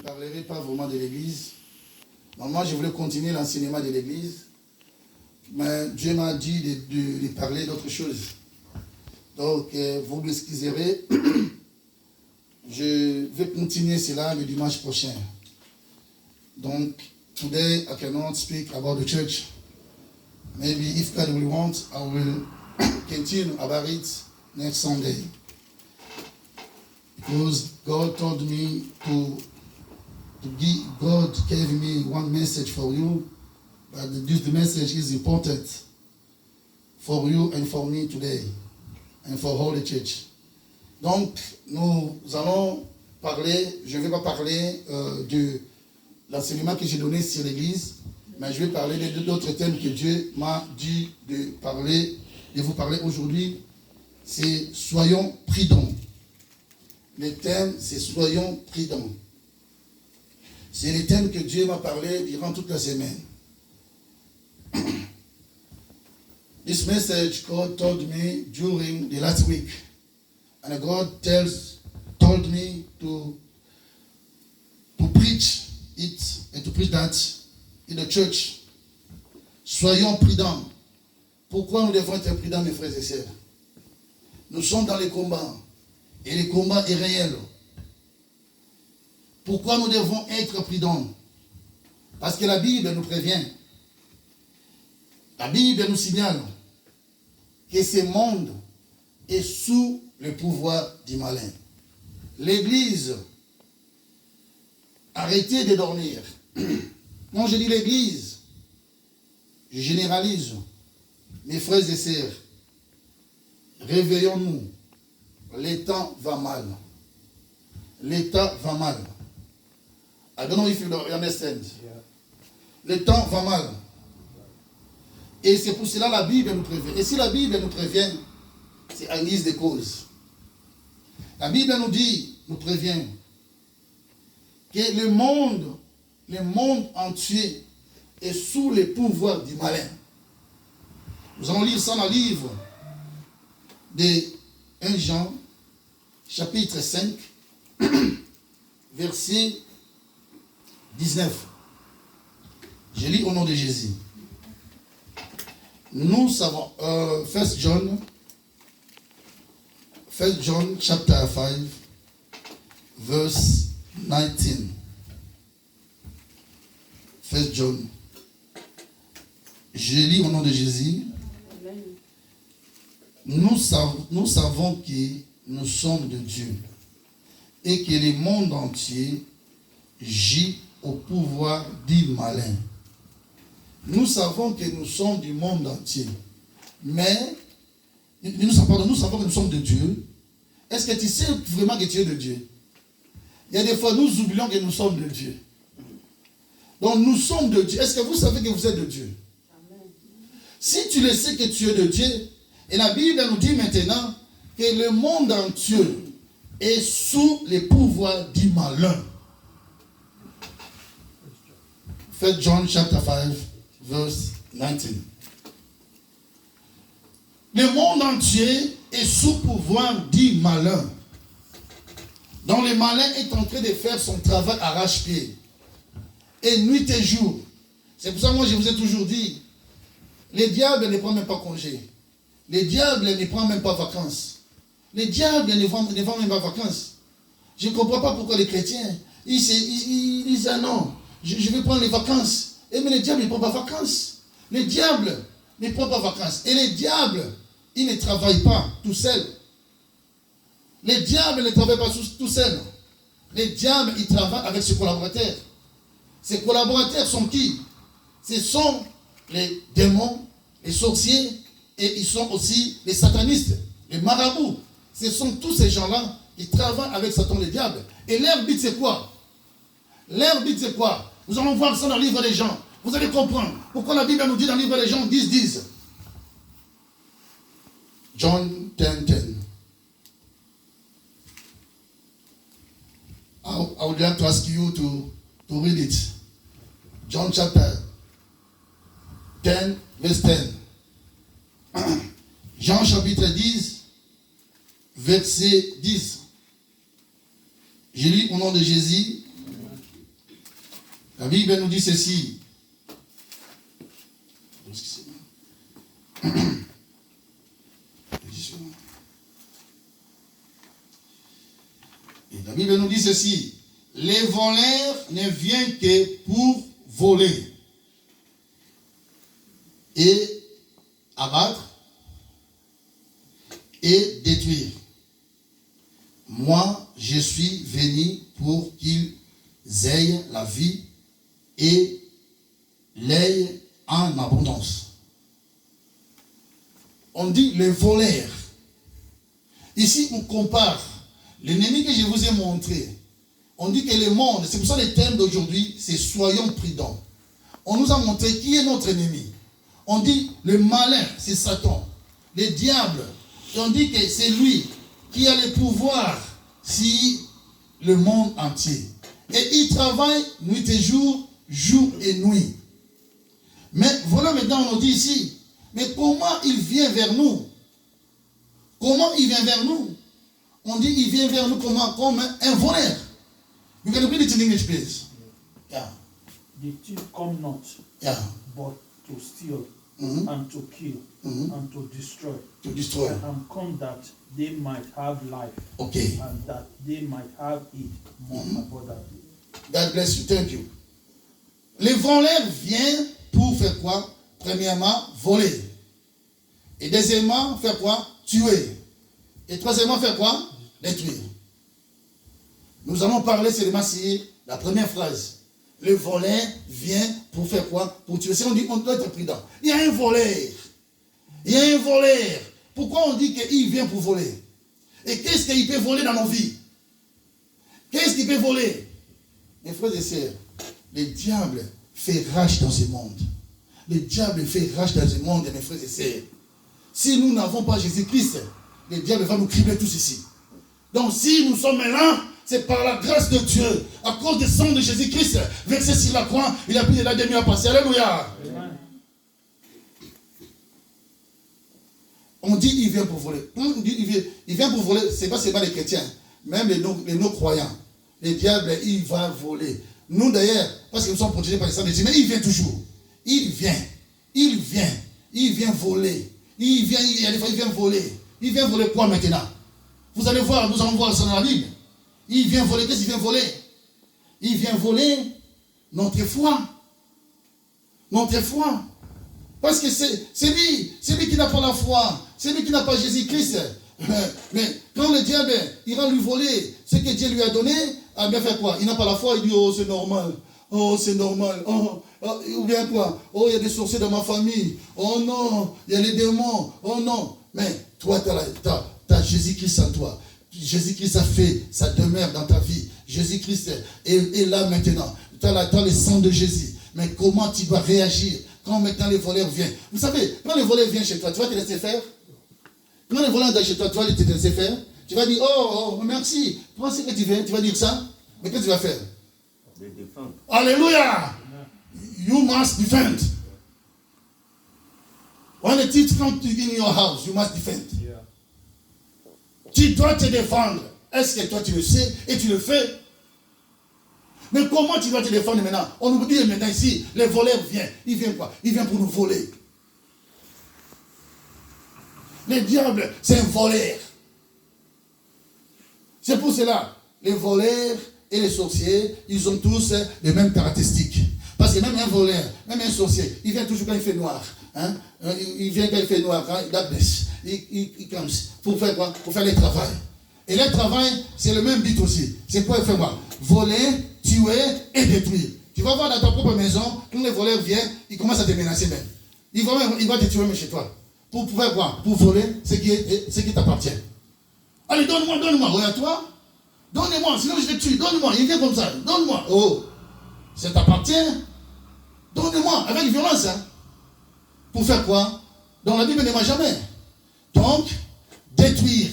parlerai pas vraiment de l'église. Moi, je voulais continuer l'enseignement de l'église. Mais Dieu m'a dit de parler d'autre chose. Donc, vous m'excuserez. Je vais continuer cela le dimanche prochain. Donc, today I cannot speak about the church. Maybe if God will want, I will continue about it next Sunday. Because God told me God gave me one message for you, but the message is important for you and for me today, and for all the church. Donc, nous allons parler, je ne vais pas parler de l'enseignement que j'ai donné sur l'église, mais je vais parler d'autres thèmes que Dieu m'a dit de vous parler aujourd'hui. C'est soyons prudents. Le thème, c'est soyons prudents. C'est le thème que Dieu m'a parlé durant toute la semaine. This message God told me during the last week. And God told me to preach it and to preach that in the church. Soyons prudents. Pourquoi nous devons être prudents, mes frères et sœurs? Nous sommes dans les combats. Et le combat est réel. Pourquoi nous devons être prudents? Parce que la Bible nous prévient. La Bible nous signale que ce monde est sous le pouvoir du malin. L'Église, arrêtez de dormir. Quand je dis l'Église, je généralise. Mes frères et sœurs, réveillons-nous. Le temps va mal. L'état va mal. I don't know if you understand. Le temps va mal. Et c'est pour cela la Bible nous prévient. Et si la Bible nous prévient, c'est à guise de cause. La Bible nous dit, nous prévient, que le monde entier est sous le pouvoir du malin. Nous allons lire ça dans le livre de 1 Jean, chapitre 5, verset 19. Je lis au nom de Jésus. Nous savons, 1 John chapter 5, verse 19. 1 John. Je lis au nom de Jésus. Nous savons que nous sommes de Dieu et que le monde entier gît au pouvoir du malin. Nous savons que nous sommes du monde entier. Mais, nous savons que nous sommes de Dieu. Est-ce que tu sais vraiment que tu es de Dieu? Il y a des fois, nous oublions que nous sommes de Dieu. Donc, nous sommes de Dieu. Est-ce que vous savez que vous êtes de Dieu? Amen. Si tu le sais que tu es de Dieu, et la Bible nous dit maintenant que le monde entier est sous le pouvoir du malin. 1 John chapter 5, verse 19. Le monde entier est sous pouvoir du malin. Donc le malin est en train de faire son travail arrache-pied. Et nuit et jour. C'est pour ça que moi je vous ai toujours dit, le diable ne prend même pas congé. Le diable ne prend même pas vacances. Le diable ne prend même pas vacances. Je ne comprends pas pourquoi les chrétiens, ils disent ah non, je vais prendre les vacances. Mais le diable ne prend pas vacances. Le diable ne prend pas vacances. Et le diable, il ne travaille pas tout seul. Le diable ne travaille pas tout seul. Le diable, il travaille avec ses collaborateurs. Ses collaborateurs sont qui? Ce sont les démons, les sorciers, et ils sont aussi les satanistes, les marabouts. Ce sont tous ces gens-là qui travaillent avec Satan le diable. Et leur but c'est quoi? Leur but c'est quoi? Nous allons voir ça dans le livre des Jean. Vous allez comprendre pourquoi la Bible nous dit dans le livre des Jean 10. John 10:10. I would like to ask you to read it. John chapter 10, verse 10. Jean chapitre 10, verset 10. Je lis au nom de Jésus. La Bible nous dit ceci. Et la Bible nous dit ceci. Les voleurs ne viennent que pour voler et abattre et détruire. Moi, je suis venu pour qu'ils aient la vie et l'aient en abondance. On dit les voleurs. Ici, on compare l'ennemi que je vous ai montré. On dit que le monde, c'est pour ça le thème d'aujourd'hui, c'est soyons prudents. On nous a montré qui est notre ennemi. On dit le malin, c'est Satan, le diable. Et on dit que c'est lui qui a le pouvoir sur le monde entier. Et il travaille nuit et jour, jour et nuit. Mais voilà maintenant, on nous dit ici, mais comment il vient vers nous? Comment il vient vers nous? On dit il vient vers nous comment? Comme un voleur. You can read it in English, please. Yeah. The thief come not, Yeah. but to steal, and to kill, and to destroy. To destroy. I am come that they might have life, Okay. and that they might have it more abundantly. God bless you. Thank you. Les voleurs viennent pour faire quoi? Premièrement, voler. Et deuxièmement, faire quoi? Tuer. Et troisièmement, faire quoi? Détruire. Nous allons parler seulement sur la première phrase. Le voleur vient pour faire quoi? Pour tuer. Si on dit, on doit être prudent. Il y a un voleur. Il y a un voleur. Pourquoi on dit qu'il vient pour voler? Et qu'est-ce qu'il peut voler dans nos vies? Qu'est-ce qu'il peut voler? Mes frères et sœurs, le diable fait rage dans ce monde. Le diable fait rage dans ce monde, mes frères et sœurs. Si nous n'avons pas Jésus-Christ, le diable va nous cribler tous ici. Donc si nous sommes là, c'est par la grâce de Dieu, à cause du sang de Jésus-Christ, versé sur la croix, il a pris de la demi à passer. Alléluia. Amen. On dit il vient pour voler. On dit il vient pour voler, c'est pas seulement les chrétiens, même les non-croyants. Le diable, il va voler. Nous d'ailleurs, parce que nous sommes protégés par le sang de Jésus, mais il vient toujours. Il vient voler. Il vient voler. Il vient voler quoi maintenant? Vous allez voir, nous allons voir ça dans la Bible. Il vient voler, qu'est-ce qu'il vient voler? Il vient voler notre foi. Notre foi. Parce que c'est lui qui n'a pas la foi. C'est lui qui n'a pas Jésus-Christ. Mais quand le diable ira lui voler ce que Dieu lui a donné, à bien faire quoi? Il n'a pas la foi, il dit oh c'est normal. Oh c'est normal. Oh, ou bien quoi? Oh il y a des sorciers dans ma famille. Oh non, il y a les démons. Oh non. Mais toi tu as Jésus-Christ en toi. Jésus-Christ a fait sa demeure dans ta vie. Jésus-Christ est là maintenant. Tu as le sang de Jésus. Mais comment tu dois réagir quand maintenant les voleurs viennent? Vous savez, quand les voleurs viennent chez toi, tu vas te laisser faire? Quand les voleurs viennent chez toi, tu vas te laisser faire? Tu vas dire, oh merci. Prends ce que tu veux, tu vas dire ça. Mais qu'est-ce que tu vas faire? Alléluia! You must defend. When the thief comes in your house, you must defend. Yeah. Tu dois te défendre. Est-ce que toi tu le sais et tu le fais? Mais comment tu dois te défendre maintenant? On nous dit maintenant ici, les voleurs viennent. Ils viennent quoi? Ils viennent pour nous voler. Le diable, c'est un voleur. C'est pour cela, les voleurs et les sorciers, ils ont tous les mêmes caractéristiques. Parce que même un voleur, même un sorcier, il vient toujours quand il fait noir. Hein? Il vient quand il fait noir, quand il comes pour faire quoi? Pour faire le travail. Et le travail, c'est le même but aussi. C'est pour faire quoi? Voler, tuer et détruire. Tu vas voir dans ta propre maison, quand les voleurs viennent, ils commencent à te menacer même. Ils vont te tuer même chez toi. Pour faire quoi? Pour voler ce qui t'appartient. Allez, donne-moi, regarde toi. Donne-moi, sinon je te tue. Donne-moi, il vient comme ça. Donne-moi. Oh, ça t'appartient. Donne-moi, avec violence. Hein. Pour faire quoi? Donc la Bible n'aima jamais. Donc, détruire.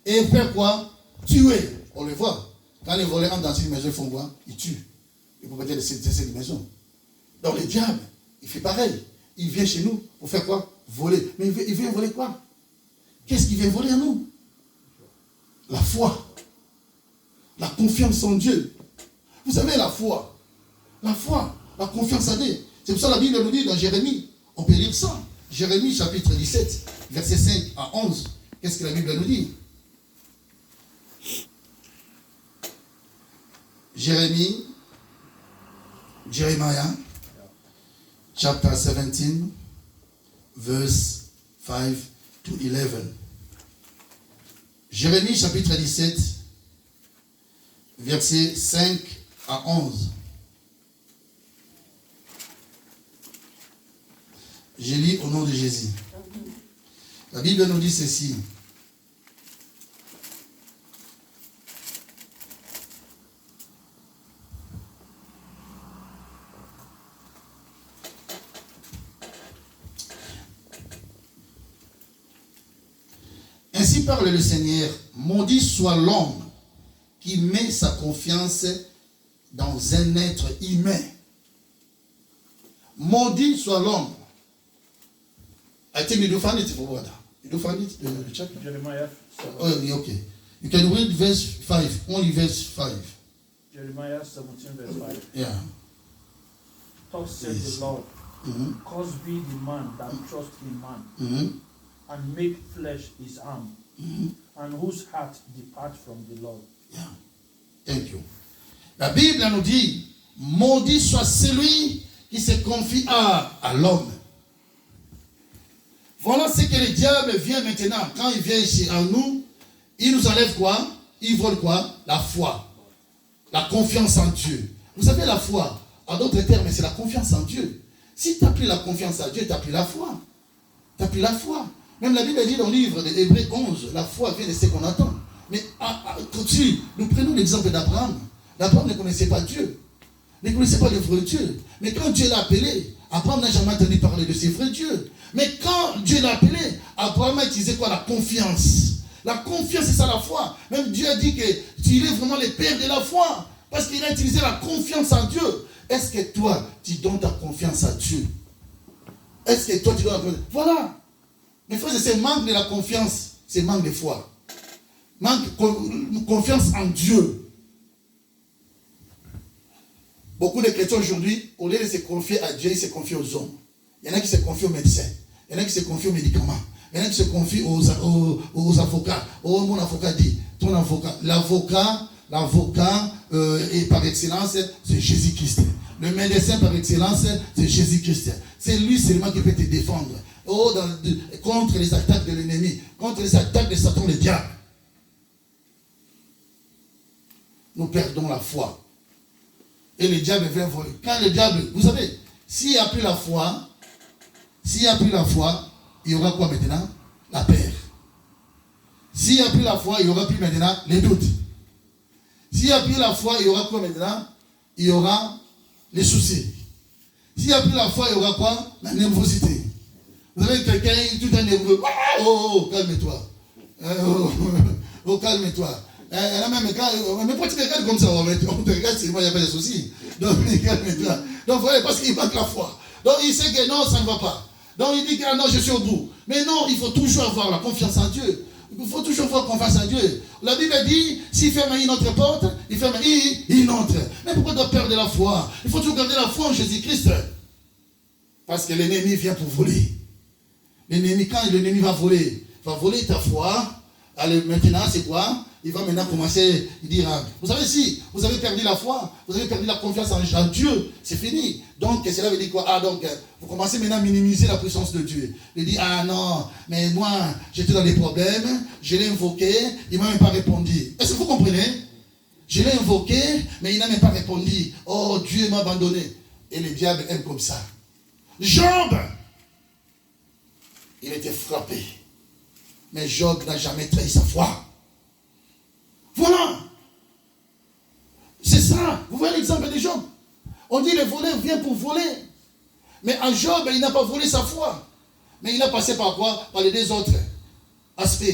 Et faire quoi? Tuer. On le voit. Quand les voleurs entrent dans une maison, ils font quoi? Ils tuent. Ils peuvent pas laisser cette maison. Donc le diable, il fait pareil. Il vient chez nous pour faire quoi? Voler. Mais il vient voler quoi? Qu'est-ce qu'il vient voler à nous? La foi. La confiance en Dieu. Vous savez, la foi. La foi, la confiance à Dieu. C'est pour ça que la Bible nous dit dans Jérémie, on peut lire ça. Jérémie chapitre 17, versets 5 à 11. Qu'est-ce que la Bible nous dit? Jeremiah, chapter 17, verse 5 to 11. Jérémie chapitre 17, versets 5 à 11. Je lis au nom de Jésus. La Bible nous dit ceci. Ainsi parle le Seigneur, maudit soit l'homme qui met sa confiance dans un être humain. Maudit soit l'homme. I think you do find it for what? You do find it, the chapter? Jeremiah. Oh, okay. You can read verse 5, only verse 5. Jeremiah 17, verse 5. Yeah. Thus said the Lord, Cursed be the man that trusts in man, and make flesh his arm, and whose heart depart from the Lord. Yeah. Thank you. La Bible nous dit, maudit soit celui qui se confie à l'homme. Voilà ce que le diable vient maintenant. Quand il vient ici en nous, il nous enlève quoi? Il vole quoi? La foi. La confiance en Dieu. Vous savez, la foi, en d'autres termes, c'est la confiance en Dieu. Si tu n'as plus la confiance en Dieu, tu n'as plus la foi. Tu n'as plus la foi. Même la Bible dit dans le livre d'Hébreux 11, la foi vient de ce qu'on attend. Mais si nous prenons l'exemple d'Abraham. Abraham ne connaissait pas Dieu. Ne connaissait pas le vrai Dieu. Mais quand Dieu l'a appelé, Abraham n'a jamais entendu parler de ce vrai Dieu. Mais quand Dieu l'a appelé, Abraham a utilisé quoi? La confiance. La confiance, c'est ça la foi. Même Dieu a dit qu'il est vraiment le père de la foi. Parce qu'il a utilisé la confiance en Dieu. Est-ce que toi, tu donnes ta confiance à Dieu? Est-ce que toi, tu donnes la confiance? Voilà. Mes frères, c'est manque de la confiance. C'est manque de foi. Manque de confiance en Dieu. Beaucoup de chrétiens aujourd'hui, au lieu de se confier à Dieu, ils se confient aux hommes. Il y en a qui se confient aux médecins. Il y en a qui se confient aux médicaments. Il y en a qui se confient aux avocats. Oh, mon avocat dit, ton avocat. L'avocat et par excellence, c'est Jésus-Christ. Le médecin par excellence, c'est Jésus-Christ. C'est lui seulement qui peut te défendre. Oh, contre les attaques de l'ennemi, contre les attaques de Satan, le diable. Nous perdons la foi. Et le diable vient voler. Quand le diable, vous savez, s'il n'y a plus la foi, il y aura quoi maintenant? La peur. S'il n'y a plus la foi, il y aura plus maintenant les doutes. S'il n'y a plus la foi, il y aura quoi maintenant? Il y aura les soucis. S'il n'y a plus la foi, il y aura quoi? La nervosité. Vous avez quelqu'un tout un nerveux. Oh, calme-toi. Oh, calme-toi. Mais pourquoi tu me regardes comme ça? On te regarde, c'est moi, il n'y a pas de soucis. Donc, calme-toi. Donc, voilà, parce qu'il manque la foi. Donc, il sait que non, ça ne va pas. Donc, il dit que non, je suis au bout. Mais non, il faut toujours avoir la confiance en Dieu. Il faut toujours avoir confiance en Dieu. La Bible dit, s'il ferme une autre porte, il ferme une autre. Mais pourquoi tu dois perdre la foi? Il faut toujours garder la foi en Jésus-Christ. Parce que l'ennemi vient pour voler. L'ennemi, quand l'ennemi va voler ta foi. Allez, maintenant, c'est quoi? Il va maintenant commencer, il dira, vous savez, si vous avez perdu la foi, vous avez perdu la confiance en Dieu, c'est fini. Donc, cela veut dire quoi? Ah, donc, vous commencez maintenant à minimiser la puissance de Dieu. Il dit, ah non, mais moi, j'étais dans des problèmes, je l'ai invoqué, il ne m'a même pas répondu. Est-ce que vous comprenez? Je l'ai invoqué, mais il n'a même pas répondu. Oh, Dieu m'a abandonné. Et le diable aime comme ça. Job, il était frappé. Mais Job n'a jamais trahi sa foi. Voilà. C'est ça. Vous voyez l'exemple de Job. On dit le voleur vient pour voler. Mais en Job, il n'a pas volé sa foi. Mais il a passé par quoi? Par les deux autres aspects.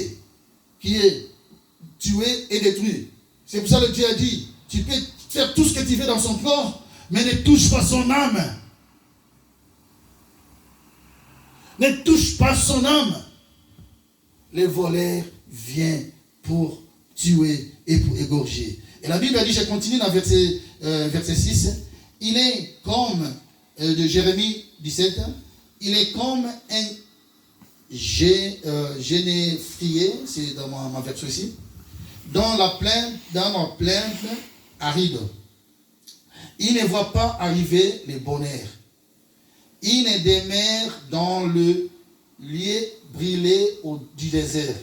Qui est tuer et détruire. C'est pour ça que Dieu a dit, tu peux faire tout ce que tu veux dans son corps, mais ne touche pas son âme. Ne touche pas son âme. Le voleur vient pour tuer et pour égorger. Et la Bible a dit, je continue dans verset 6, Il est comme, de Jérémie 17, il est comme un généfrier, c'est dans ma version ici, dans la plaine aride. Il ne voit pas arriver le bonheur. Il ne demeure dans le lieu brûlé du désert.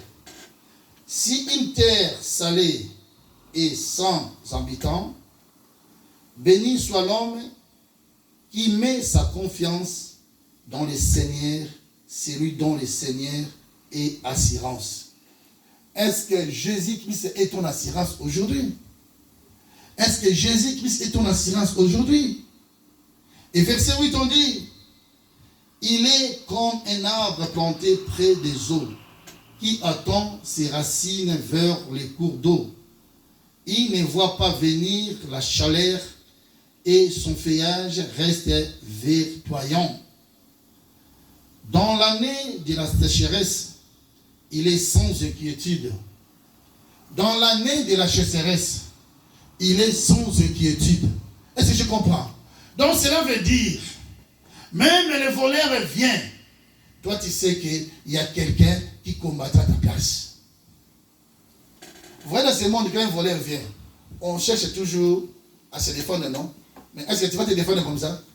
Si une terre salée et sans habitants, béni soit l'homme qui met sa confiance dans le Seigneur, celui dont le Seigneur est assurance. Est-ce que Jésus-Christ est ton assurance aujourd'hui? Est-ce que Jésus-Christ est ton assurance aujourd'hui? Et verset 8, on dit, il est comme un arbre planté près des eaux, qui attend ses racines vers les cours d'eau. Il ne voit pas venir la chaleur et son feuillage reste verdoyant. Dans l'année de la sécheresse, il est sans inquiétude. Dans l'année de la sécheresse, il est sans inquiétude. Est-ce que je comprends? Donc cela veut dire, même le voleur vient, toi tu sais qu'il y a quelqu'un qui combattra ta place. Vous voyez dans ce monde, quand un voleur vient, on cherche toujours à se défendre, non? Mais est-ce que tu vas te défendre comme ça?